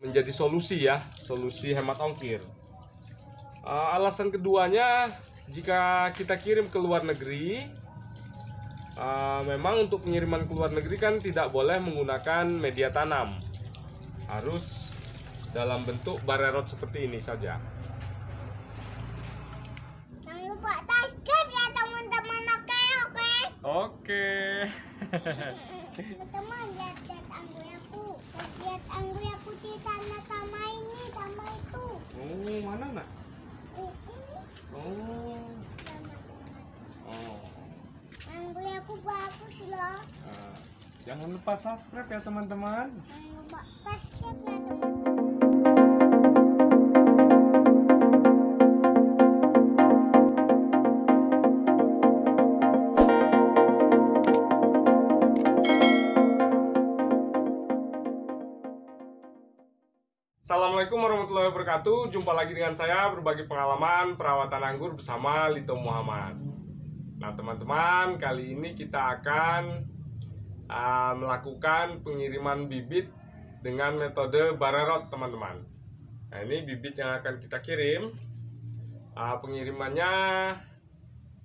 menjadi solusi ya, solusi hemat ongkir. Alasan keduanya, jika kita kirim ke luar negeri, memang untuk pengiriman ke luar negeri kan tidak boleh menggunakan media tanam, harus dalam bentuk barerot seperti ini saja. Jangan lupa subscribe ya teman-teman, oke? Teman-teman, lihat anggur aku. Lihat anggur aku di sana sama ini, sama itu. Oh, mana nak? Ini Oh, sama. oh. Anggur aku bagus loh. Jangan lupa subscribe ya teman-teman. Jangan lupa subscribe ya teman-teman. Assalamualaikum warahmatullahi wabarakatuh. Jumpa lagi dengan saya berbagi pengalaman perawatan anggur bersama Lito Muhammad. Nah teman-teman, kali ini kita akan melakukan pengiriman bibit dengan metode barerot teman-teman. Nah ini bibit yang akan kita kirim. Pengirimannya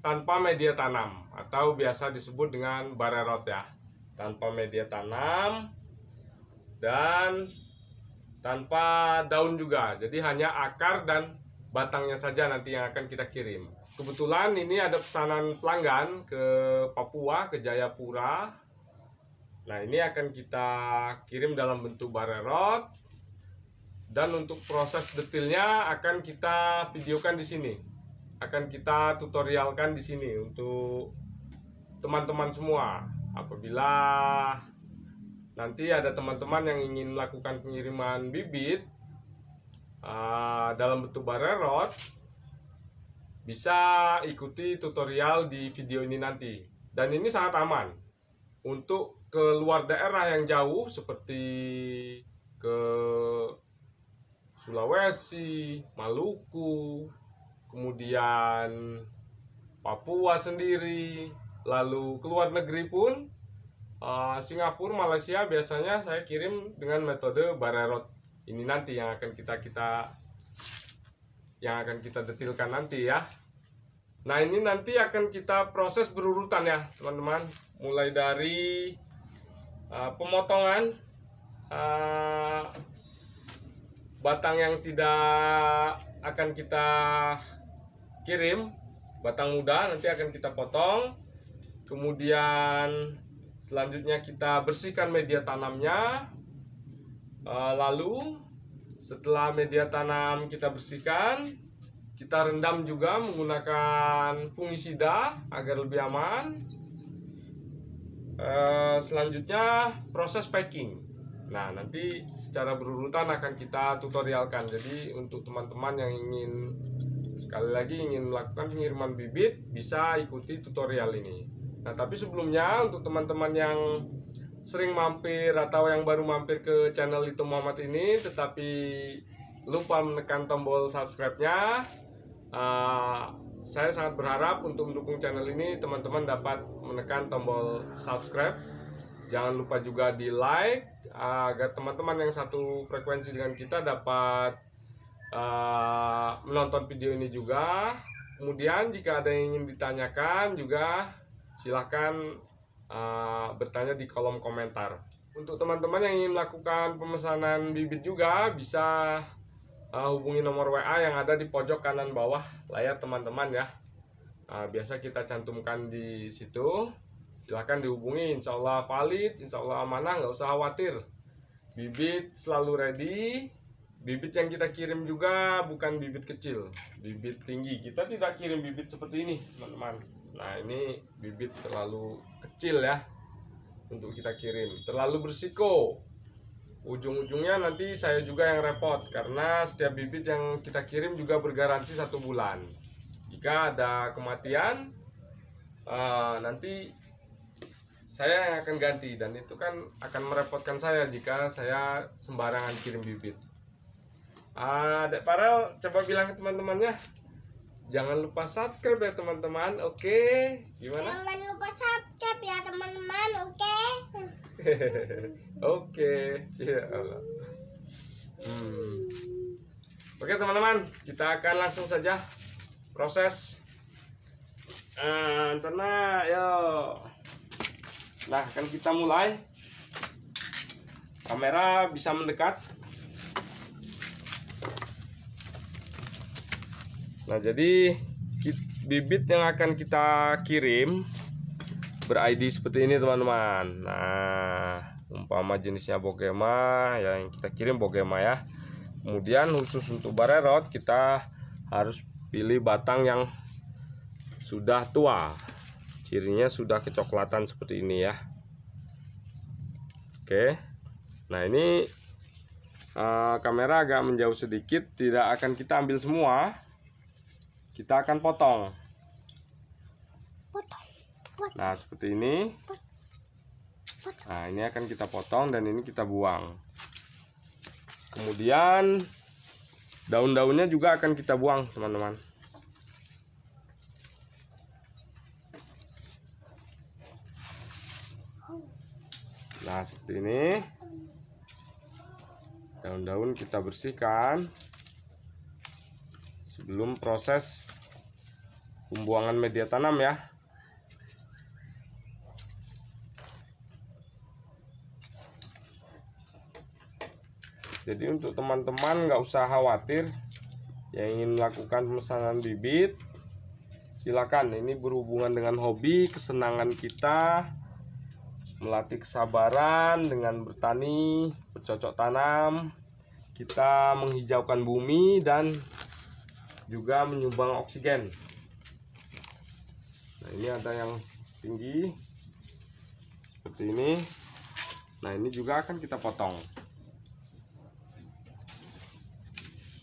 tanpa media tanam atau biasa disebut dengan barerot ya. Tanpa media tanam dan tanpa daun juga, jadi hanya akar dan batangnya saja nanti yang akan kita kirim. Kebetulan ini ada pesanan pelanggan ke Papua, ke Jayapura. Nah ini akan kita kirim dalam bentuk barerot, dan untuk proses detailnya akan kita videokan di sini, akan kita tutorialkan di sini untuk teman-teman semua. Apabila nanti ada teman-teman yang ingin melakukan pengiriman bibit dalam bentuk barerot, bisa ikuti tutorial di video ini nanti. Dan ini sangat aman untuk ke luar daerah yang jauh seperti ke Sulawesi, Maluku, kemudian Papua sendiri, lalu ke luar negeri pun, Singapura, Malaysia, biasanya saya kirim dengan metode barerot ini nanti yang akan kita detailkan nanti ya. Nah ini nanti akan kita proses berurutan ya teman-teman, mulai dari pemotongan batang yang tidak akan kita kirim, batang muda nanti akan kita potong, kemudian selanjutnya kita bersihkan media tanamnya. Lalu setelah media tanam kita bersihkan, kita rendam juga menggunakan fungisida agar lebih aman. Selanjutnya proses packing. Nah nanti secara berurutan akan kita tutorialkan. Jadi untuk teman-teman yang ingin melakukan pengiriman bibit, bisa ikuti tutorial ini. Nah tapi sebelumnya untuk teman-teman yang sering mampir atau yang baru mampir ke channel Lito Muhammad ini tetapi lupa menekan tombol subscribe-nya, saya sangat berharap untuk mendukung channel ini teman-teman dapat menekan tombol subscribe. Jangan lupa juga di like agar teman-teman yang satu frekuensi dengan kita dapat menonton video ini juga. Kemudian jika ada yang ingin ditanyakan juga silahkan bertanya di kolom komentar. Untuk teman-teman yang ingin melakukan pemesanan bibit juga bisa hubungi nomor WA yang ada di pojok kanan bawah layar teman-teman ya. Biasa kita cantumkan di situ. Silahkan dihubungi, insya Allah valid, insya Allah amanah, nggak usah khawatir. Bibit selalu ready. Bibit yang kita kirim juga bukan bibit kecil, bibit tinggi. Kita tidak kirim bibit seperti ini teman-teman. Nah ini bibit terlalu kecil ya untuk kita kirim, terlalu bersiko. Ujung-ujungnya nanti saya juga yang repot, karena setiap bibit yang kita kirim juga bergaransi 1 bulan. Jika ada kematian, nanti saya yang akan ganti, dan itu kan akan merepotkan saya jika saya sembarangan kirim bibit. Dek Farel coba bilang ke teman-temannya, jangan lupa subscribe ya teman-teman, oke? Gimana? Jangan lupa subscribe ya teman-teman, oke? Oke, ya Allah. Oke teman-teman, kita akan langsung saja proses. Nah, yuk. Nah, akan kita mulai. Kamera bisa mendekat. Nah, jadi bibit yang akan kita kirim ber-ID seperti ini teman-teman. Nah, umpama jenisnya Bogema, ya yang kita kirim Bogema ya. Kemudian khusus untuk barerot kita harus pilih batang yang sudah tua, cirinya sudah kecoklatan seperti ini ya. Oke, nah ini kamera agak menjauh sedikit, tidak akan kita ambil semua, kita akan potong. Nah seperti ini. Nah ini akan kita potong dan ini kita buang. Kemudian daun-daunnya juga akan kita buang teman-teman. Nah seperti ini. Daun-daun kita bersihkan sebelum proses pembuangan media tanam ya. Jadi untuk teman-teman nggak usah khawatir yang ingin melakukan pemesanan bibit, silakan. Ini berhubungan dengan hobi, kesenangan kita, melatih kesabaran dengan bertani, bercocok tanam. Kita menghijaukan bumi dan juga menyumbang oksigen. Nah ini ada yang tinggi seperti ini. Nah ini juga akan kita potong.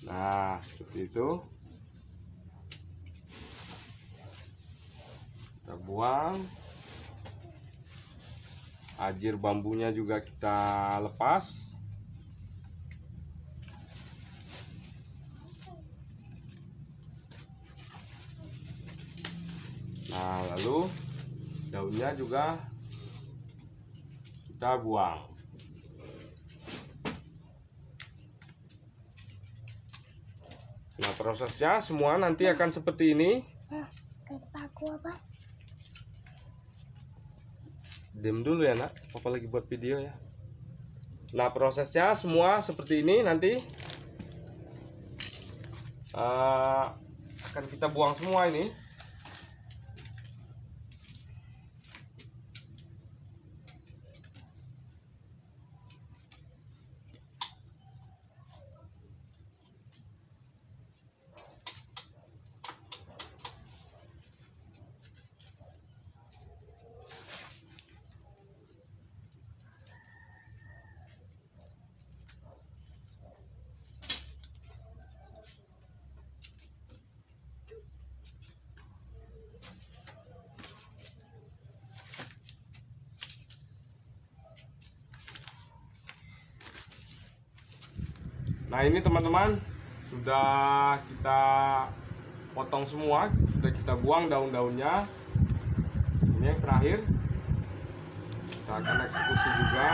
Nah seperti itu. Kita buang. Ajir bambunya juga kita lepas. Nah lalu daunnya juga kita buang. Nah prosesnya semua nanti akan seperti ini. Diam dulu ya nak, papa lagi buat video ya. Nah prosesnya semua seperti ini nanti akan kita buang semua ini. Nah ini teman-teman sudah kita potong semua, sudah kita buang daun-daunnya. Ini yang terakhir, kita akan eksekusi juga.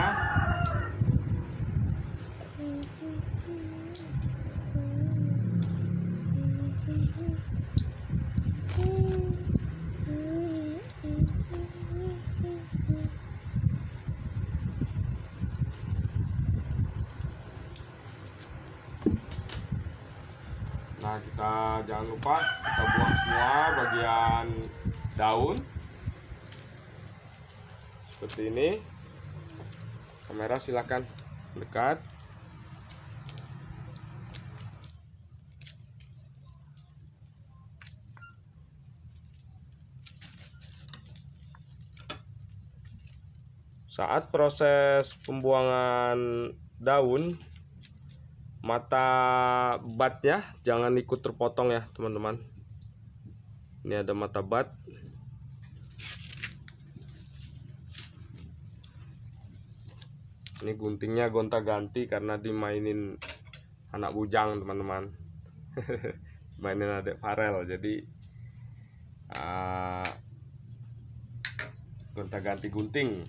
Nah kita jangan lupa kita buang semua bagian daun seperti ini. Kamera silakan dekat. Saat proses pembuangan daun, mata batnya jangan ikut terpotong ya teman-teman. Ini ada mata bat. Ini guntingnya gonta-ganti karena dimainin anak bujang teman-teman. Mainin adik Farel, jadi gonta-ganti gunting.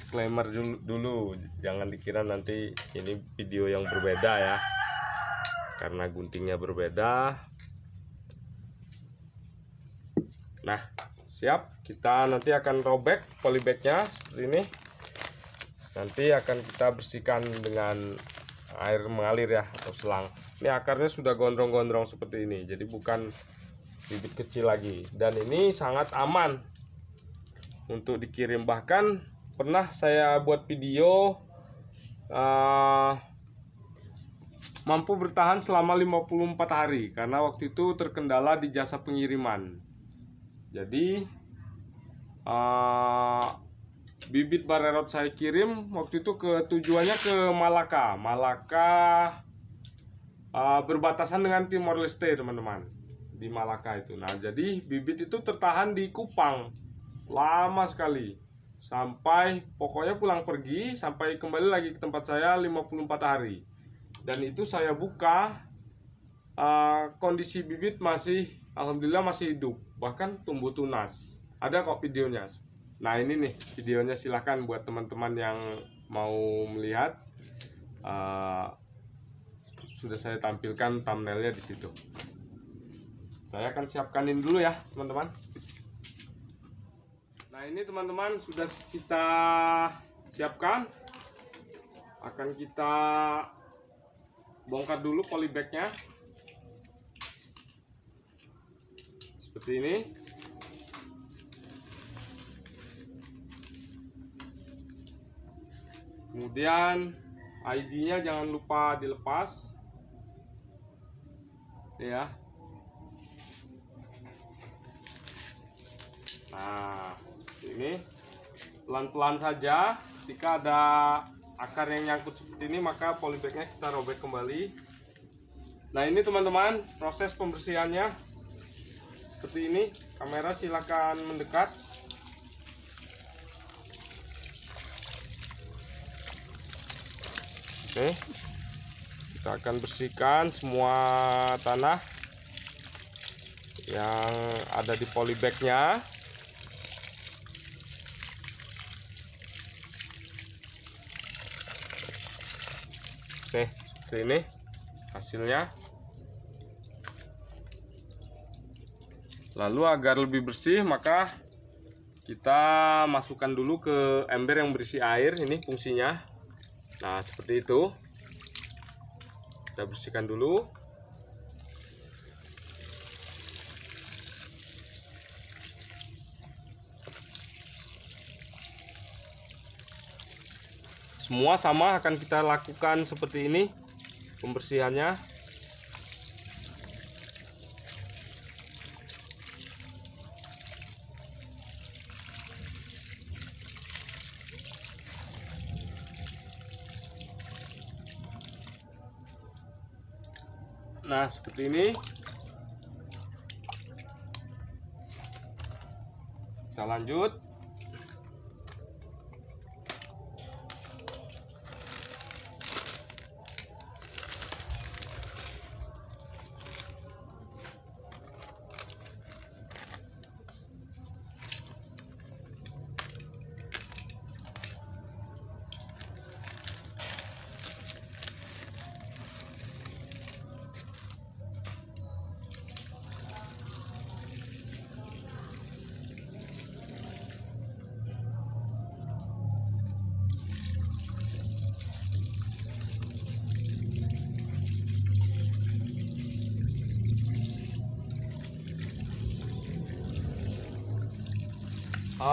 disclaimer dulu, jangan dikira nanti ini video yang berbeda ya, karena guntingnya berbeda. Nah, siap, kita nanti akan robek polybagnya seperti ini. Nanti akan kita bersihkan dengan air mengalir ya, atau selang. Ini akarnya sudah gondrong-gondrong seperti ini, jadi bukan bibit kecil lagi, dan ini sangat aman untuk dikirim. Bahkan pernah saya buat video mampu bertahan selama 54 hari karena waktu itu terkendala di jasa pengiriman. Jadi bibit barerot saya kirim waktu itu tujuannya ke Malaka. Berbatasan dengan Timor Leste, teman-teman, di Malaka itu. Nah, jadi bibit itu tertahan di Kupang lama sekali, sampai pokoknya pulang pergi sampai kembali lagi ke tempat saya 54 hari. Dan itu saya buka, kondisi bibit masih, alhamdulillah masih hidup, bahkan tumbuh tunas. Ada kok videonya. Nah, ini nih videonya, silahkan buat teman-teman yang mau melihat. Sudah saya tampilkan thumbnailnya di situ. Saya akan siapkanin dulu ya, teman-teman. Nah, ini teman-teman sudah kita siapkan. Akan kita bongkar dulu polybagnya. Seperti ini. Kemudian ID-nya jangan lupa dilepas. Ya. Nah, ini pelan-pelan saja. Jika ada akar yang nyangkut seperti ini, maka polybagnya kita robek kembali. Nah, ini teman-teman proses pembersihannya seperti ini. Kamera silakan mendekat. Oke, kita akan bersihkan semua tanah yang ada di polybagnya. Oke, seperti ini hasilnya. Lalu agar lebih bersih, maka kita masukkan dulu ke ember yang berisi air. Ini fungsinya. Nah, seperti itu. Kita bersihkan dulu. Semua sama akan kita lakukan seperti ini pembersihannya. Nah, seperti ini. Kita lanjut.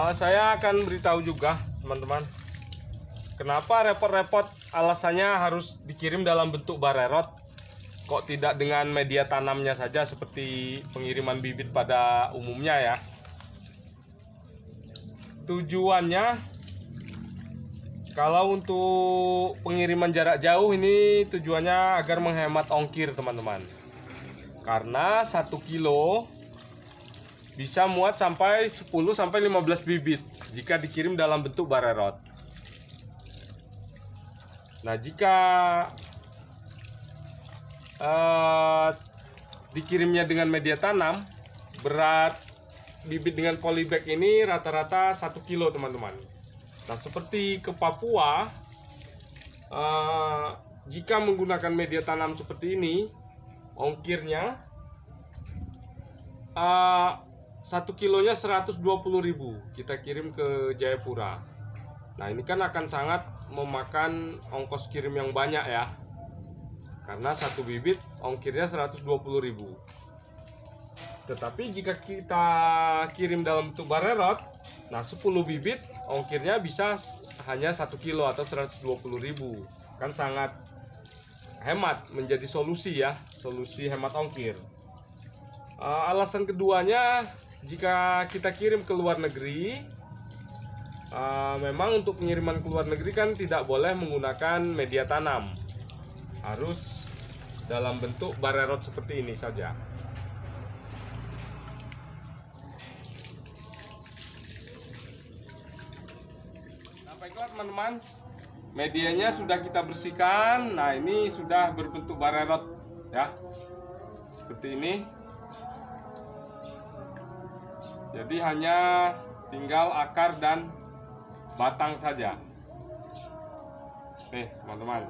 Saya akan beritahu juga, teman-teman, kenapa repot-repot alasannya harus dikirim dalam bentuk barerot, kok tidak dengan media tanamnya saja seperti pengiriman bibit pada umumnya ya. Tujuannya, kalau untuk pengiriman jarak jauh ini tujuannya agar menghemat ongkir, teman-teman. Karena 1 kilo bisa muat sampai 10-15 bibit jika dikirim dalam bentuk barerot. Nah, jika dikirimnya dengan media tanam, berat bibit dengan polybag ini rata-rata 1 kilo, teman-teman. Nah, seperti ke Papua, jika menggunakan media tanam seperti ini, ongkirnya 1 kilonya 120.000 kita kirim ke Jayapura. Nah, ini kan akan sangat memakan ongkos kirim yang banyak ya, karena satu bibit ongkirnya 120.000. Tetapi jika kita kirim dalam bentuk barerot, nah 10 bibit ongkirnya bisa hanya 1 kilo atau 120.000. Kan sangat hemat, menjadi solusi ya, solusi hemat ongkir. Alasan keduanya, jika kita kirim ke luar negeri, memang untuk pengiriman ke luar negeri kan tidak boleh menggunakan media tanam, harus dalam bentuk barerot seperti ini saja. Nah, baiklah teman-teman, medianya sudah kita bersihkan. Nah, ini sudah berbentuk barerot ya, seperti ini. Jadi hanya tinggal akar dan batang saja. Nih teman-teman.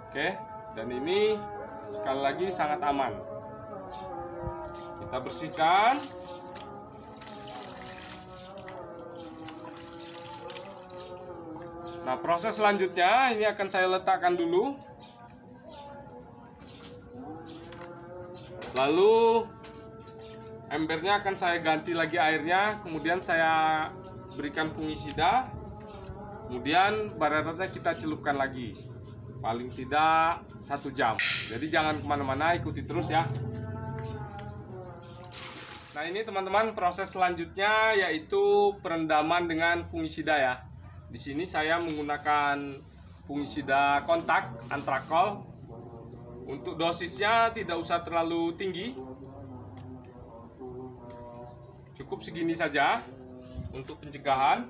Oke, dan ini sekali lagi sangat aman. Kita bersihkan. Nah, proses selanjutnya ini akan saya letakkan dulu. Lalu embernya akan saya ganti lagi airnya, kemudian saya berikan fungisida, kemudian barerotnya kita celupkan lagi, paling tidak 1 jam. Jadi jangan kemana-mana, ikuti terus ya. Nah, ini teman-teman, proses selanjutnya yaitu perendaman dengan fungisida ya. Di sini saya menggunakan fungisida kontak Antrakol. Untuk dosisnya tidak usah terlalu tinggi, cukup segini saja untuk pencegahan.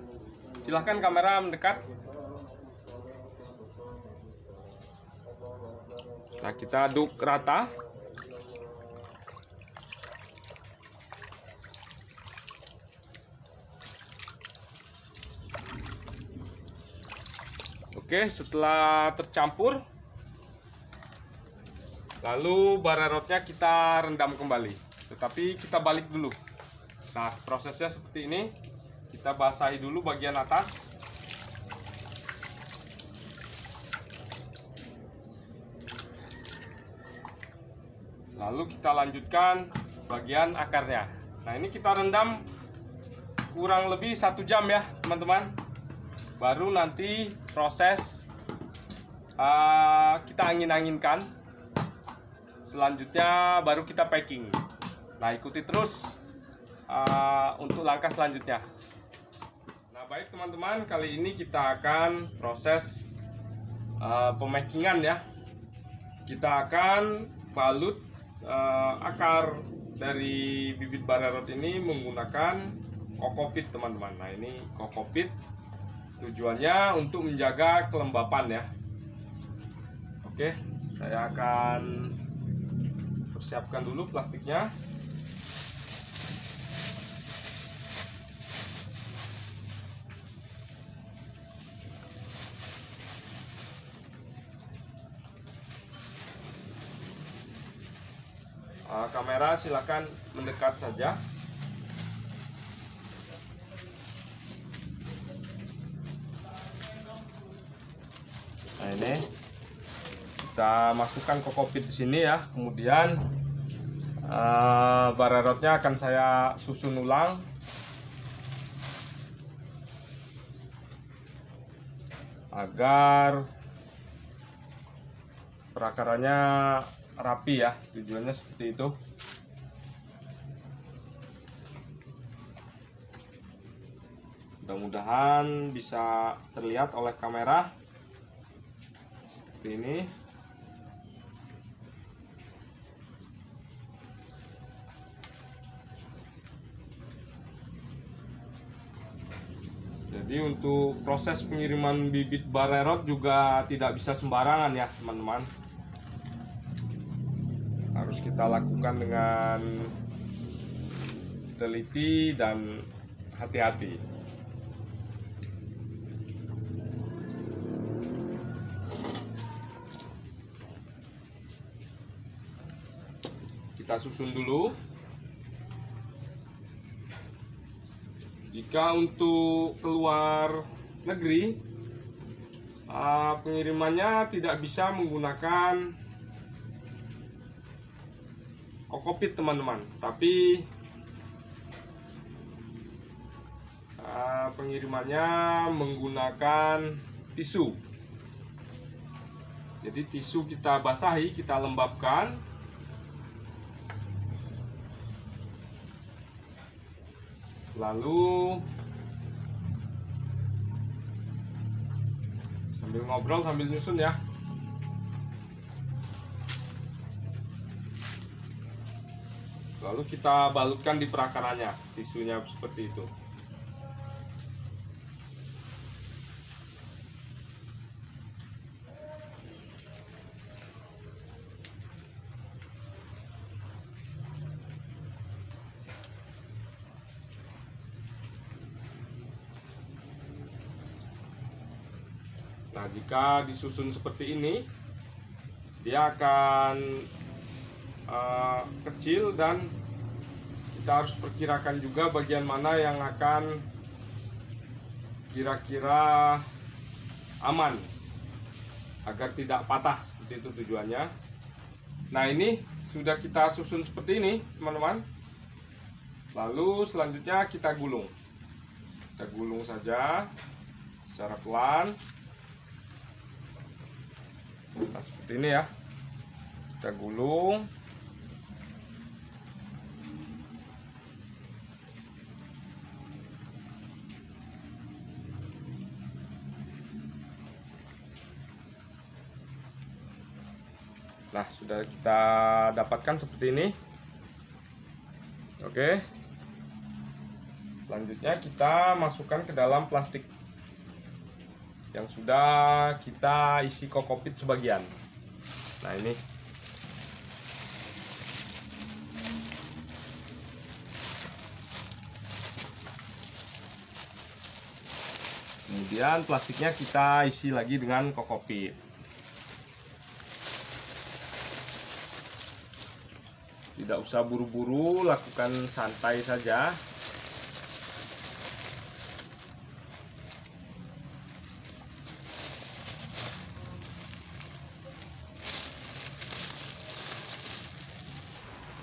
Silahkan kamera mendekat. Nah, kita aduk rata. Oke, setelah tercampur, lalu barerotnya kita rendam kembali. Tetapi kita balik dulu. Nah, prosesnya seperti ini. Kita basahi dulu bagian atas. Lalu kita lanjutkan bagian akarnya. Nah, ini kita rendam kurang lebih 1 jam ya teman-teman. Baru nanti proses kita angin-anginkan. Selanjutnya baru kita packing. Nah, ikuti terus untuk langkah selanjutnya. Nah, baik teman-teman, kali ini kita akan proses pemakingan ya. Kita akan balut akar dari bibit barerot ini menggunakan kokopit teman-teman. Nah, ini kokopit tujuannya untuk menjaga kelembapan ya. Oke, saya akan persiapkan dulu plastiknya. Kamera silakan mendekat saja. Nah, ini kita masukkan kokopit di sini ya. Kemudian barerotnya akan saya susun ulang. Agar perakarannya rapi ya, tujuannya seperti itu. Mudah-mudahan bisa terlihat oleh kamera seperti ini. Jadi untuk proses pengiriman bibit barerot juga tidak bisa sembarangan ya teman-teman. Harus kita lakukan dengan teliti dan hati-hati. kita susun dulu. Jika untuk keluar negeri, pengirimannya tidak bisa menggunakan kokopit teman-teman, tapi pengirimannya menggunakan tisu. Jadi tisu kita basahi, kita lembabkan, lalu sambil ngobrol sambil nyusun ya. Lalu kita balutkan di perakarannya, tisunya seperti itu. Nah, jika disusun seperti ini, dia akan kecil, dan kita harus perkirakan juga bagian mana yang akan kira-kira aman agar tidak patah, seperti itu tujuannya. Nah, ini sudah kita susun seperti ini teman-teman. Lalu selanjutnya kita gulung. Kita gulung saja secara pelan. Nah, seperti ini ya. Kita gulung. Nah, sudah kita dapatkan seperti ini. Oke. Selanjutnya kita masukkan ke dalam plastik yang sudah kita isi kokopit sebagian. Nah, ini. Kemudian plastiknya kita isi lagi dengan kokopit. Tidak usah buru-buru, lakukan santai saja.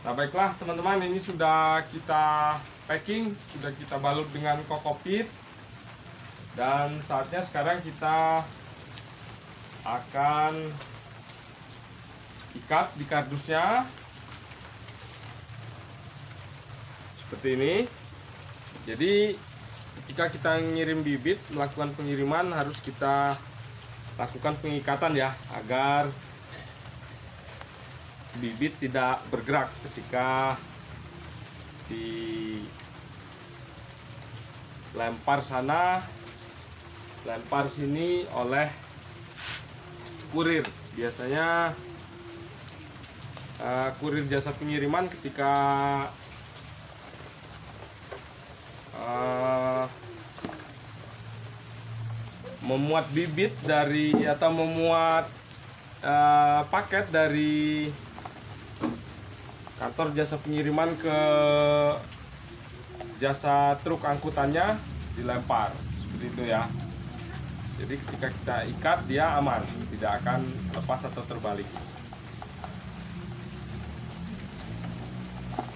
Nah, baiklah teman-teman, ini sudah kita packing, sudah kita balut dengan kokopit. Dan saatnya sekarang kita akan ikat di kardusnya. Seperti ini. Jadi ketika kita ngirim bibit, melakukan pengiriman, harus kita lakukan pengikatan ya, agar bibit tidak bergerak ketika dilempar sana, lempar sini oleh kurir. Biasanya kurir jasa pengiriman ketika memuat bibit dari atau memuat paket dari kantor jasa pengiriman ke jasa truk angkutannya, dilempar seperti itu ya. Jadi ketika kita ikat, dia aman, tidak akan lepas atau terbalik.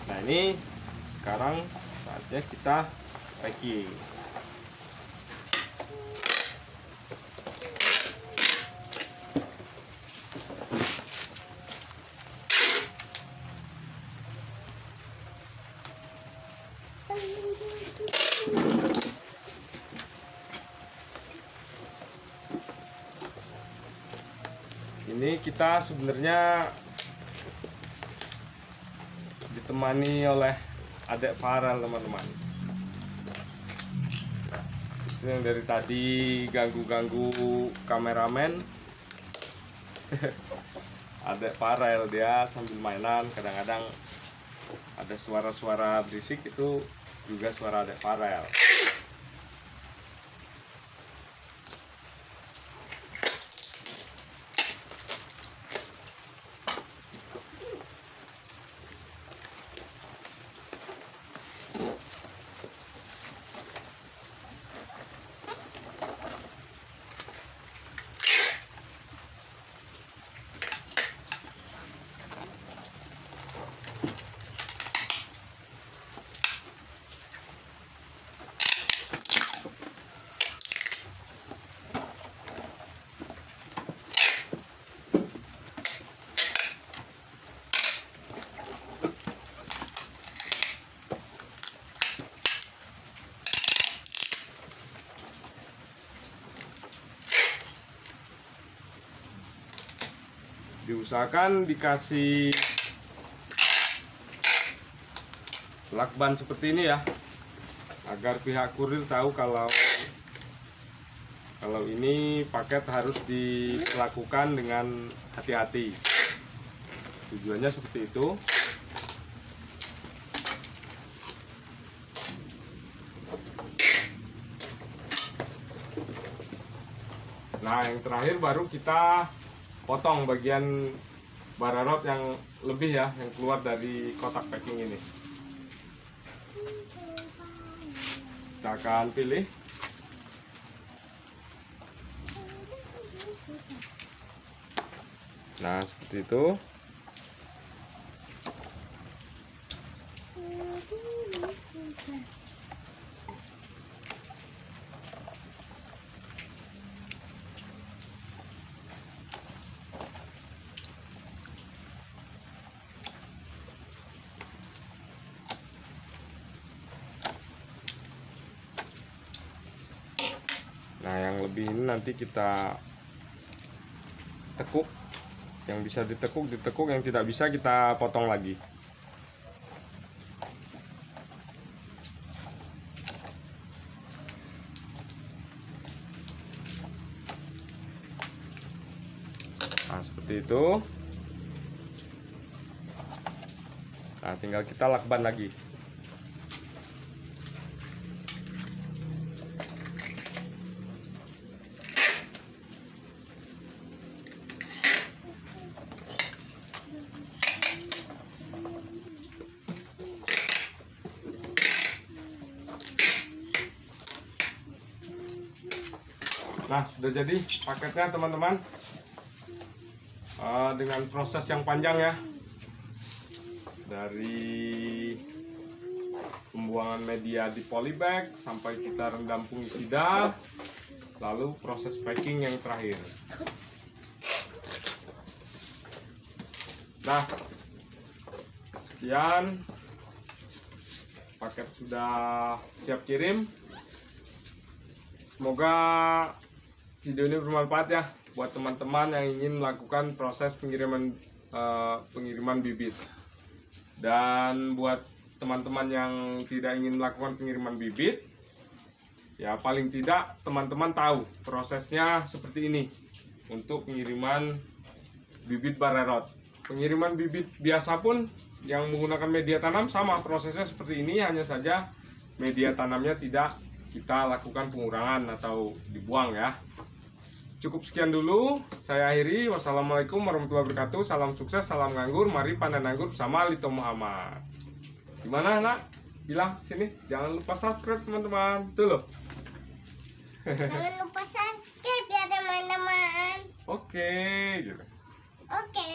Nah, ini sekarang saatnya kita packing. Ini kita sebenarnya ditemani oleh adek Farel teman-teman. Itu yang dari tadi ganggu-ganggu kameramen. Adek Farel, dia sambil mainan, kadang-kadang ada suara-suara berisik, itu juga suara adek Farel. Diusahakan dikasih lakban seperti ini ya, agar pihak kurir tahu kalau ini paket harus dilakukan dengan hati-hati. Tujuannya seperti itu. Nah, yang terakhir baru kita potong bagian bararot yang lebih ya, yang keluar dari kotak packing ini. Kita akan pilih. Nah, seperti itu. Nah, yang lebih ini nanti kita tekuk. Yang bisa ditekuk, yang tidak bisa kita potong lagi. Nah, seperti itu. Nah, tinggal kita lakban lagi. Nah, sudah jadi paketnya teman-teman, dengan proses yang panjang ya, dari pembuangan media di polybag sampai kita rendam fungisida, lalu proses packing yang terakhir. Nah, sekian, paket sudah siap kirim. Semoga video ini bermanfaat ya buat teman-teman yang ingin melakukan proses pengiriman bibit. Dan buat teman-teman yang tidak ingin melakukan pengiriman bibit, ya paling tidak teman-teman tahu prosesnya seperti ini untuk pengiriman bibit bararot. Pengiriman bibit biasa pun yang menggunakan media tanam sama prosesnya seperti ini, hanya saja media tanamnya tidak kita lakukan pengurangan atau dibuang ya. Cukup sekian dulu, saya akhiri. Wassalamualaikum warahmatullahi wabarakatuh. Salam sukses, salam nganggur. Mari panen anggur bersama Lito Muhammad. Gimana nak? Bilang sini, jangan lupa subscribe teman-teman. Tuh loh. Jangan lupa subscribe ya teman-teman. Oke. Oke.